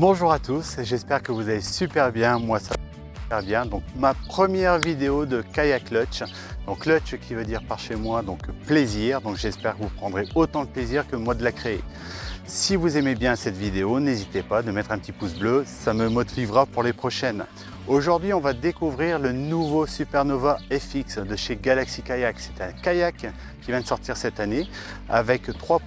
Bonjour à tous, j'espère que vous allez super bien, moi ça va super bien. Donc ma première vidéo de kayak clutch, donc clutch qui veut dire par chez moi donc plaisir, donc j'espère que vous prendrez autant de plaisir que moi de la créer. Si vous aimez bien cette vidéo, n'hésitez pas de mettre un petit pouce bleu, ça me motivera pour les prochaines. Aujourd'hui on va découvrir le nouveau Supernova FX de chez Galaxy Kayak. C'est un kayak qui vient de sortir cette année avec trois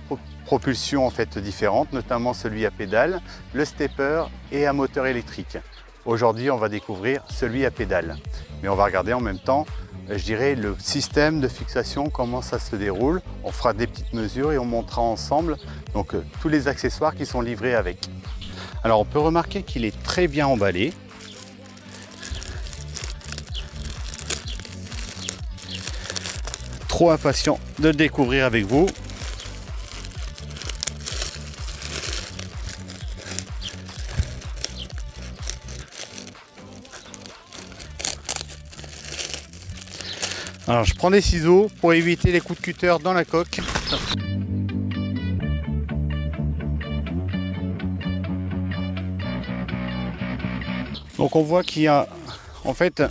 propulsions en fait différentes, notamment celui à pédale, le stepper et à moteur électrique. Aujourd'hui on va découvrir celui à pédale, mais on va regarder en même temps je dirais le système de fixation, comment ça se déroule. On fera des petites mesures et on montrera ensemble donc tous les accessoires qui sont livrés avec. Alors on peut remarquer qu'il est très bien emballé. Trop impatient de le découvrir avec vous. Alors je prends des ciseaux pour éviter les coups de cutter dans la coque. Donc on voit qu'il y a en fait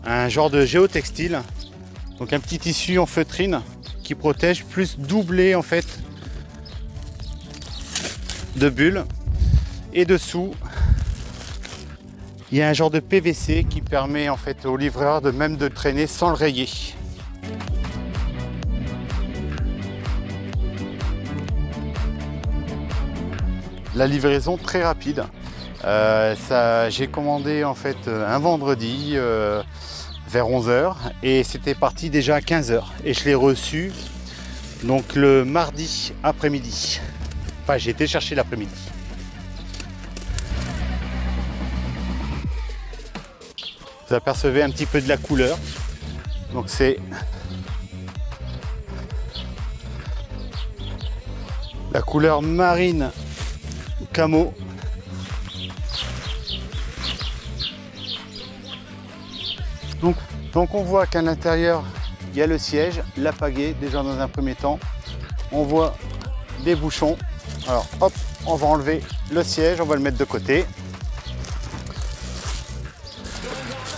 un genre de géotextile, donc un petit tissu en feutrine qui protège, plus doublé en fait de bulles. Et dessous il y a un genre de PVC qui permet en fait au livreur de même de traîner sans le rayer. La livraison très rapide. J'ai commandé en fait un vendredi vers 11 h et c'était parti déjà à 15 h et je l'ai reçu donc le mardi après-midi. Enfin, j'ai été chercher l'après-midi. Vous apercevez un petit peu de la couleur, donc c'est la couleur marine camo. Donc on voit qu'à l'intérieur il y a le siège, la pagaie déjà dans un premier temps, on voit des bouchons. Alors hop, on va enlever le siège, on va le mettre de côté.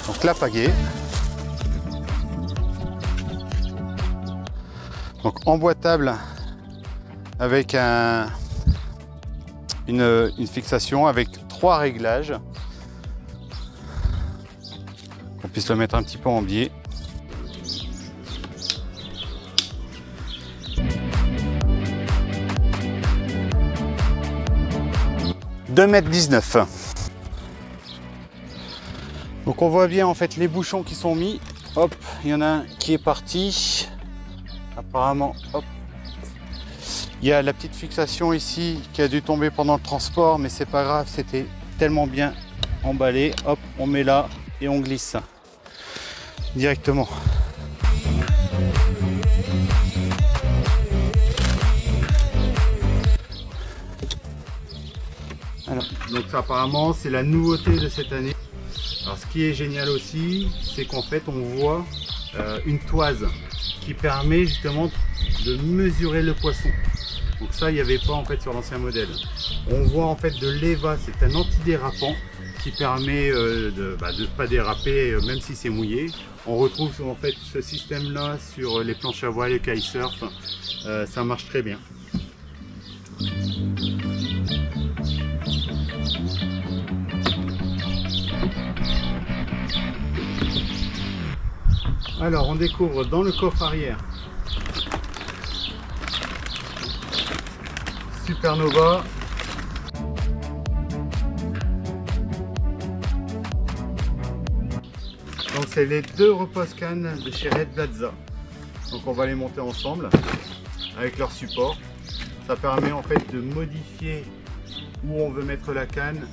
Donc la pagaie. Donc emboîtable avec une fixation avec 3 réglages. On puisse le mettre un petit peu en biais. « 2,19 m ». Donc on voit bien en fait les bouchons qui sont mis. Hop, il y en a un qui est parti. Apparemment, hop. Il y a la petite fixation ici qui a dû tomber pendant le transport, mais c'est pas grave, c'était tellement bien emballé. Hop, on met là et on glisse directement. Alors, donc ça, apparemment c'est la nouveauté de cette année. Alors ce qui est génial aussi, c'est qu'en fait on voit une toise qui permet justement de mesurer le poisson. Donc ça il n'y avait pas en fait sur l'ancien modèle. On voit en fait de l'EVA, c'est un antidérapant qui permet de ne pas déraper même si c'est mouillé. On retrouve en fait ce système là sur les planches à voile, les kitesurf, ça marche très bien. Alors on découvre dans le coffre arrière Supernova. Donc c'est les 2 repose-cannes de chez Red Plaza. Donc on va les monter ensemble avec leur support. Ça permet en fait de modifier où on veut mettre la canne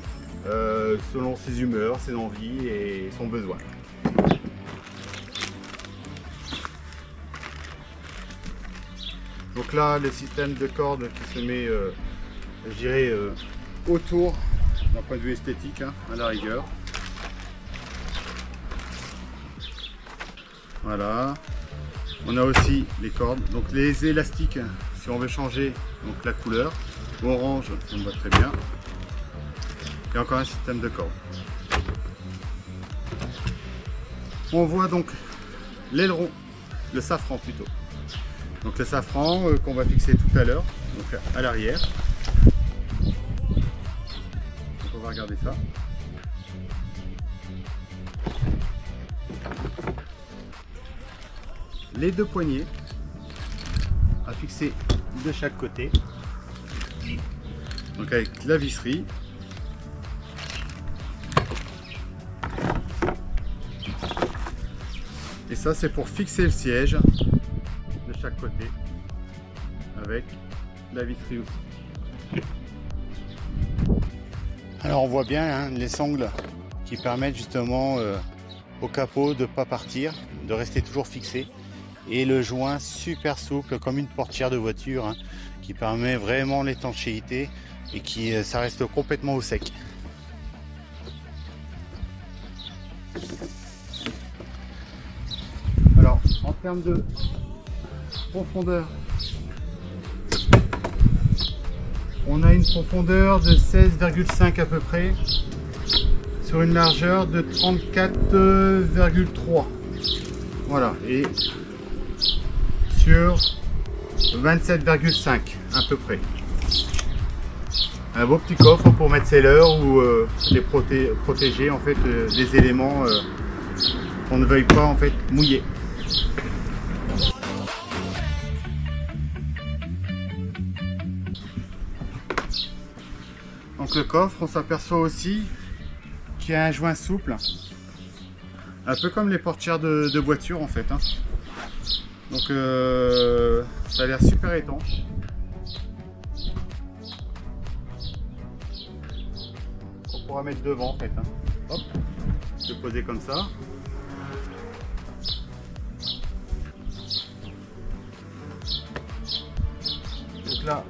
selon ses humeurs, ses envies et son besoin. Donc là, le système de corde qui se met, je dirais, autour, d'un point de vue esthétique, hein, à la rigueur. Voilà. On a aussi les cordes, donc les élastiques, si on veut changer donc la couleur. Orange, ça me va très bien. et encore un système de corde. On voit donc l'aileron, le safran plutôt. Donc le safran qu'on va fixer tout à l'heure, donc à l'arrière. Donc on va regarder ça. Les deux poignées à fixer de chaque côté. Donc avec la visserie. Et ça c'est pour fixer le siège de chaque côté avec la visserie aussi. Alors on voit bien hein, les sangles qui permettent justement au capot de ne pas partir, de rester toujours fixé. Et le joint super souple comme une portière de voiture hein, qui permet vraiment l'étanchéité et qui ça reste complètement au sec. Alors en termes de profondeur, on a une profondeur de 16,5 à peu près sur une largeur de 34,3. Voilà, et sur 27,5 à peu près. Un beau petit coffre pour mettre ses leurres ou les protéger en fait des éléments qu'on ne veuille pas en fait mouiller. Donc le coffre, on s'aperçoit aussi qu'il y a un joint souple, un peu comme les portières de voiture en fait. Hein. Donc ça a l'air super étanche. On pourra mettre devant en fait. Hein. Hop, le poser comme ça. Donc là,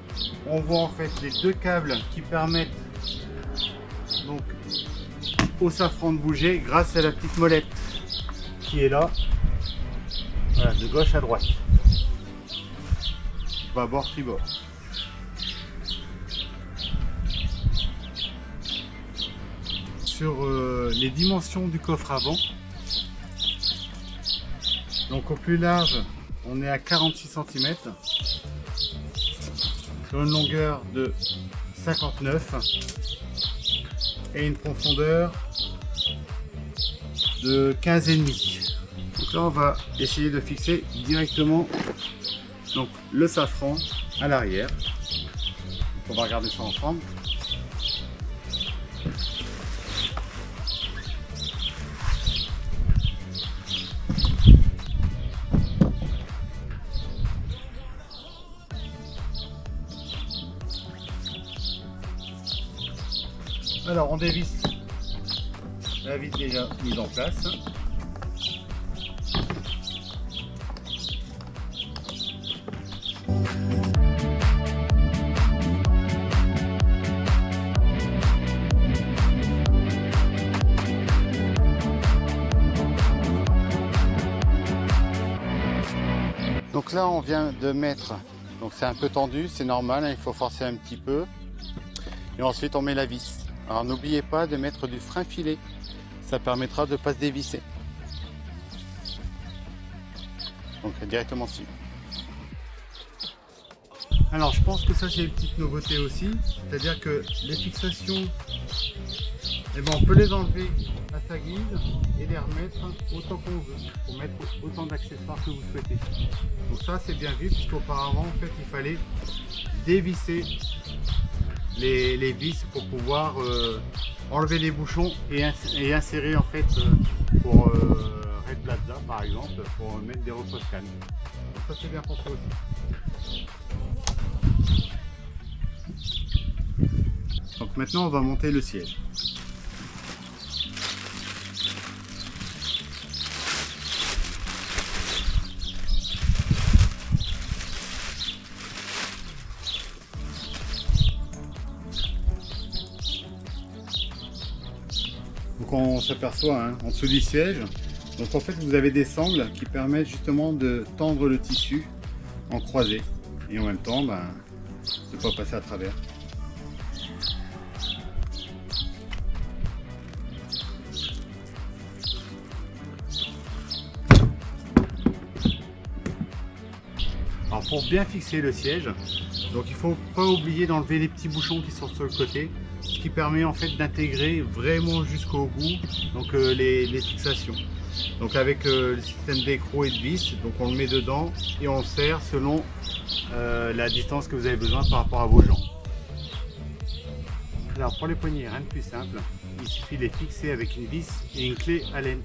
on voit en fait les deux câbles qui permettent donc au safran de bouger grâce à la petite molette qui est là. Voilà, de gauche à droite, bâbord, tribord. Sur les dimensions du coffre avant, donc au plus large, on est à 46 cm, sur une longueur de 59 et une profondeur de 15,5. Donc là on va essayer de fixer directement donc, le safran à l'arrière. On va regarder ça ensemble. Alors on dévisse la vis déjà mise en place. Donc là on vient de mettre, donc c'est un peu tendu, c'est normal, hein, il faut forcer un petit peu. Et ensuite on met la vis. Alors n'oubliez pas de mettre du frein filet, ça permettra de ne pas se dévisser. Donc directement dessus. Alors je pense que ça c'est une petite nouveauté aussi, c'est-à-dire que les fixations, eh ben, on peut les enlever à sa guise et les remettre autant qu'on veut, pour mettre autant d'accessoires que vous souhaitez. Donc ça c'est bien vu, puisqu'auparavant en fait il fallait dévisser les vis pour pouvoir enlever les bouchons et insérer en fait pour Red Plaza par exemple, pour mettre des repose-cannes. Donc ça c'est bien pensé aussi. Donc maintenant on va monter le siège. Donc on s'aperçoit hein, en dessous du siège, donc en fait vous avez des sangles qui permettent justement de tendre le tissu en croisée et en même temps de ne pas passer à travers. pour bien fixer le siège, donc il ne faut pas oublier d'enlever les petits bouchons qui sont sur le côté, ce qui permet en fait d'intégrer vraiment jusqu'au bout donc, les fixations. Donc avec le système d'écrou et de vis, donc on le met dedans et on le serre selon la distance que vous avez besoin par rapport à vos jambes. Alors pour les poignées, rien de plus simple, il suffit de les fixer avec une vis et une clé Allen.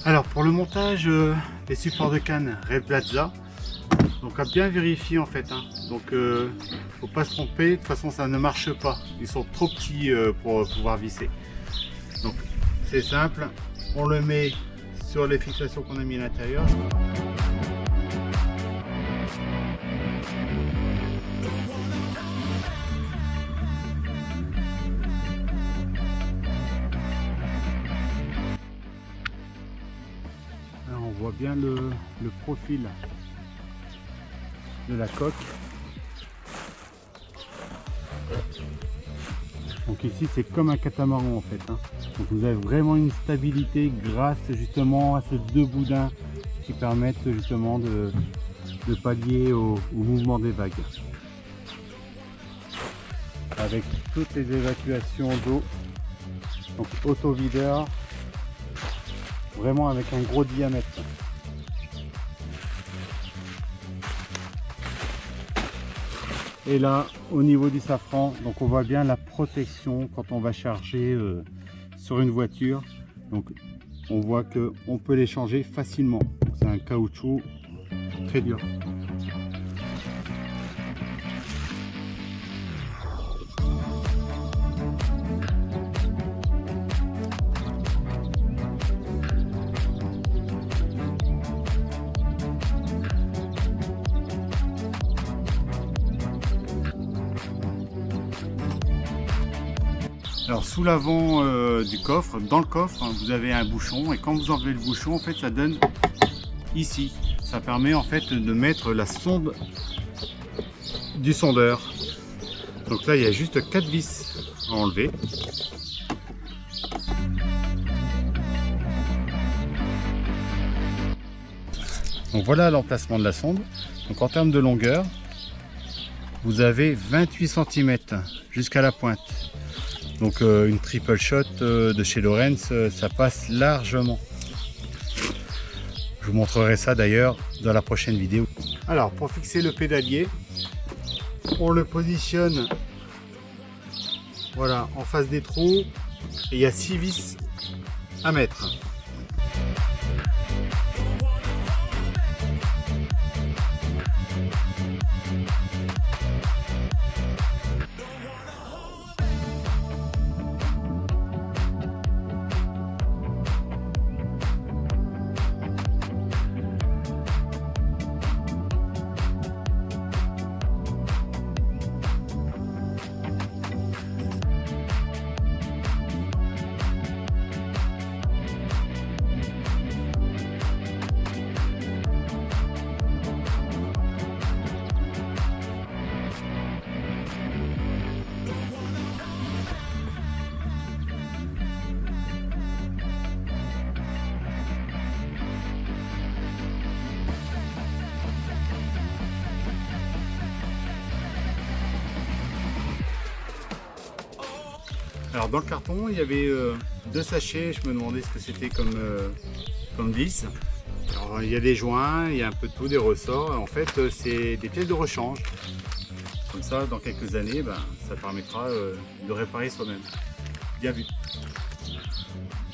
Alors pour le montage des supports de canne Red Plaza, donc à bien vérifier en fait, donc faut pas se tromper, de toute façon ça ne marche pas, ils sont trop petits pour pouvoir visser. Donc c'est simple, on le met sur les fixations qu'on a mis à l'intérieur. On voit bien le profil de la coque. Donc ici c'est comme un catamaran en fait. Donc vous avez vraiment une stabilité grâce justement à ces deux boudins qui permettent justement de pallier au mouvement des vagues. Avec toutes les évacuations d'eau, donc auto-videur. Vraiment avec un gros diamètre. Et là, au niveau du safran, donc on voit bien la protection quand on va charger sur une voiture. Donc on voit que on peut les changer facilement. C'est un caoutchouc très dur. Alors sous l'avant du coffre, dans le coffre, vous avez un bouchon et quand vous enlevez le bouchon, en fait, ça donne ici. Ça permet en fait de mettre la sonde du sondeur. Donc là, il y a juste 4 vis à enlever. Donc voilà l'emplacement de la sonde. Donc en termes de longueur, vous avez 28 cm jusqu'à la pointe. Donc une triple shot de chez Lawrence, ça passe largement. Je vous montrerai ça d'ailleurs dans la prochaine vidéo. Alors pour fixer le pédalier, on le positionne voilà, en face des trous et il y a 6 vis à mettre. Alors dans le carton, il y avait 2 sachets, je me demandais ce que c'était comme vis. Alors, il y a des joints, il y a un peu de tout, des ressorts. En fait, c'est des pièces de rechange. Comme ça, dans quelques années, ça permettra de réparer soi-même. Bien vu.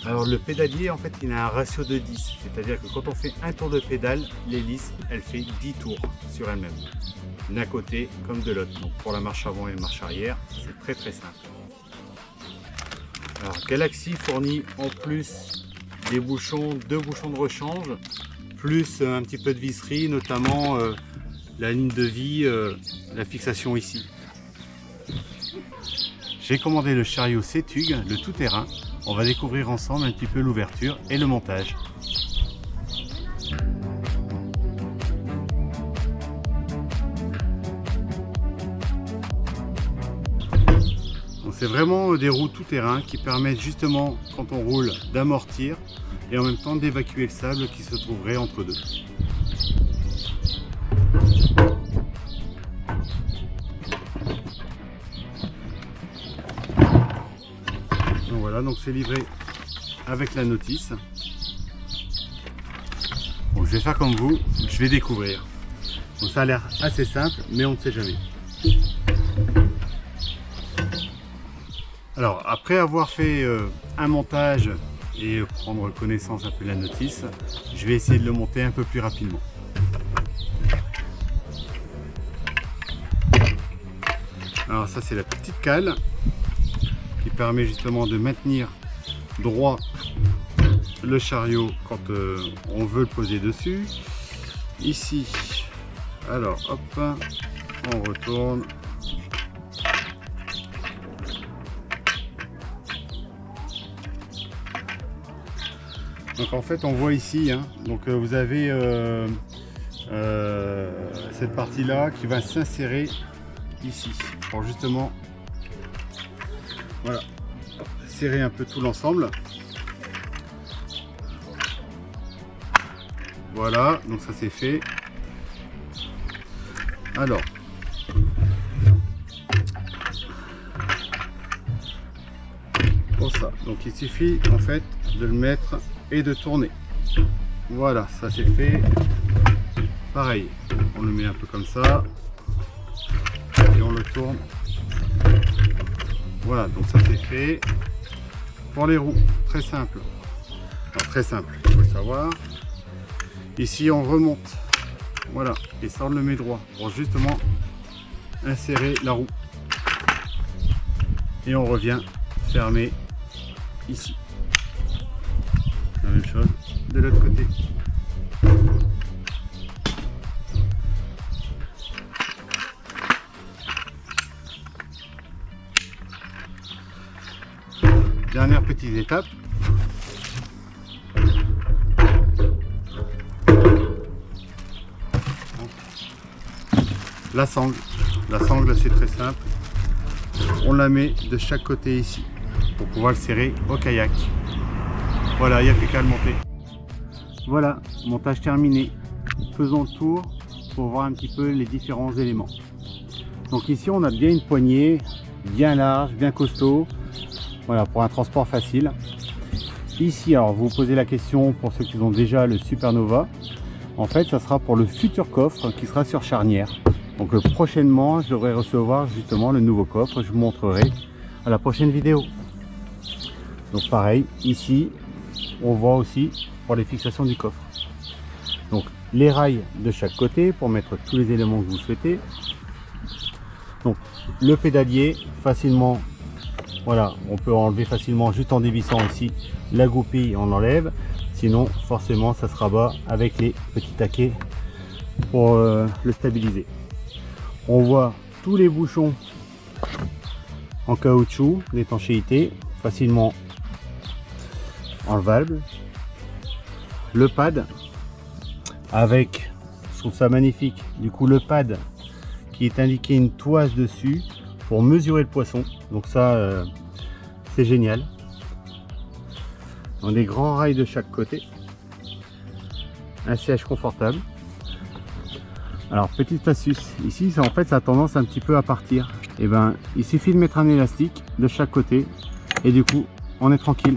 Alors le pédalier, en fait, il a un ratio de 10. C'est-à-dire que quand on fait un tour de pédale, l'hélice, elle fait 10 tours sur elle-même. D'un côté comme de l'autre. Donc pour la marche avant et la marche arrière, c'est très très simple. Alors Galaxy fournit en plus des bouchons, 2 bouchons de rechange plus un petit peu de visserie, notamment la ligne de vie, la fixation ici. J'ai commandé le chariot Setug, le tout-terrain. On va découvrir ensemble un petit peu l'ouverture et le montage. C'est vraiment des roues tout-terrain qui permettent justement, quand on roule, d'amortir et en même temps d'évacuer le sable qui se trouverait entre deux. Donc voilà, donc c'est livré avec la notice. Bon, je vais faire comme vous, je vais découvrir. Donc ça a l'air assez simple, mais on ne sait jamais. Alors, après avoir fait un montage et prendre connaissance un peu de la notice, je vais essayer de le monter un peu plus rapidement. Alors ça, c'est la petite cale qui permet justement de maintenir droit le chariot quand on veut le poser dessus. Ici, alors hop, on retourne. Donc en fait on voit ici, hein, donc vous avez cette partie là qui va s'insérer ici pour justement voilà, serrer un peu tout l'ensemble. Voilà, donc ça c'est fait. Alors pour ça, donc il suffit en fait de le mettre et de tourner. Voilà, ça c'est fait. Pareil, on le met un peu comme ça et on le tourne. Voilà, donc ça c'est fait. Pour les roues, très simple. Alors, très simple, il faut le savoir. Ici on remonte, voilà, et ça on le met droit pour justement insérer la roue. Et on revient fermer ici. La même chose de l'autre côté. Dernière petite étape. La sangle. La sangle, c'est très simple. On la met de chaque côté ici pour pouvoir le serrer au kayak. Voilà, il n'y a plus qu'à le monter. Voilà, montage terminé. Faisons le tour pour voir un petit peu les différents éléments. Donc ici, on a bien une poignée, bien large, bien costaud. Voilà, pour un transport facile. Ici, alors vous vous posez la question pour ceux qui ont déjà le Supernova. En fait, ça sera pour le futur coffre qui sera sur charnière. Donc prochainement, je devrais recevoir justement le nouveau coffre. Je vous montrerai à la prochaine vidéo. Donc pareil, ici, on voit aussi pour les fixations du coffre. Donc les rails de chaque côté pour mettre tous les éléments que vous souhaitez. Donc le pédalier facilement, voilà, on peut enlever facilement juste en dévissant ici la goupille, on enlève. Sinon forcément ça se rabat avec les petits taquets pour le stabiliser. On voit tous les bouchons en caoutchouc d'étanchéité facilement enlevable. Le pad avec, je trouve ça magnifique, du coup le pad qui est indiqué une toise dessus pour mesurer le poisson. Donc ça c'est génial. Dans des grands rails de chaque côté, un siège confortable. Alors petite astuce, ici en fait ça a tendance un petit peu à partir. Et ben il suffit de mettre un élastique de chaque côté et du coup on est tranquille.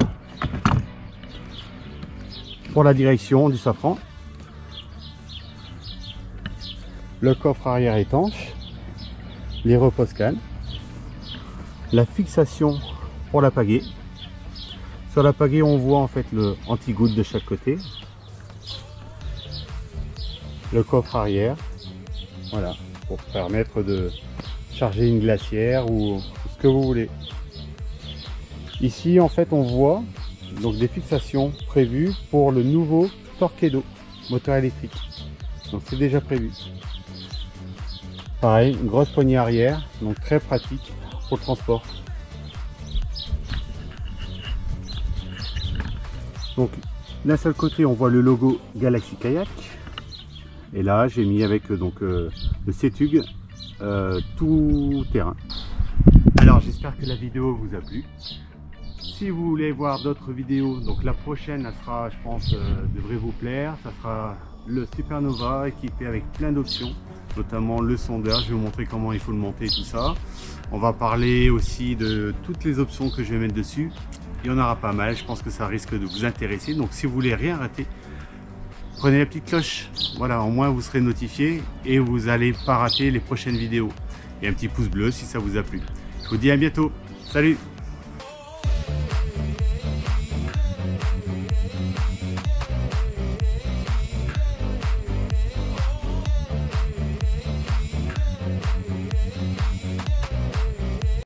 Pour la direction du safran, le coffre arrière étanche, les repose-cannes, la fixation pour la pagaie. Sur la pagaie on voit en fait le anti-goutte de chaque côté, le coffre arrière, voilà, pour permettre de charger une glacière ou ce que vous voulez. Ici en fait on voit donc des fixations prévues pour le nouveau Torqeedo. moteur électrique. Donc c'est déjà prévu. Pareil, une grosse poignée arrière, donc très pratique pour le transport. Donc d'un seul côté on voit le logo Galaxy Kayak, et là j'ai mis avec donc le Setug tout terrain. Alors j'espère que la vidéo vous a plu. Si vous voulez voir d'autres vidéos, donc la prochaine elle sera, je pense, devrait vous plaire. Ça sera le Supernova équipé avec plein d'options, notamment le sondeur. Je vais vous montrer comment il faut le monter et tout ça. On va parler aussi de toutes les options que je vais mettre dessus. Il y en aura pas mal, je pense que ça risque de vous intéresser. Donc si vous voulez rien rater, prenez la petite cloche. Voilà, au moins vous serez notifié et vous n'allez pas rater les prochaines vidéos. Et un petit pouce bleu si ça vous a plu. Je vous dis à bientôt. Salut!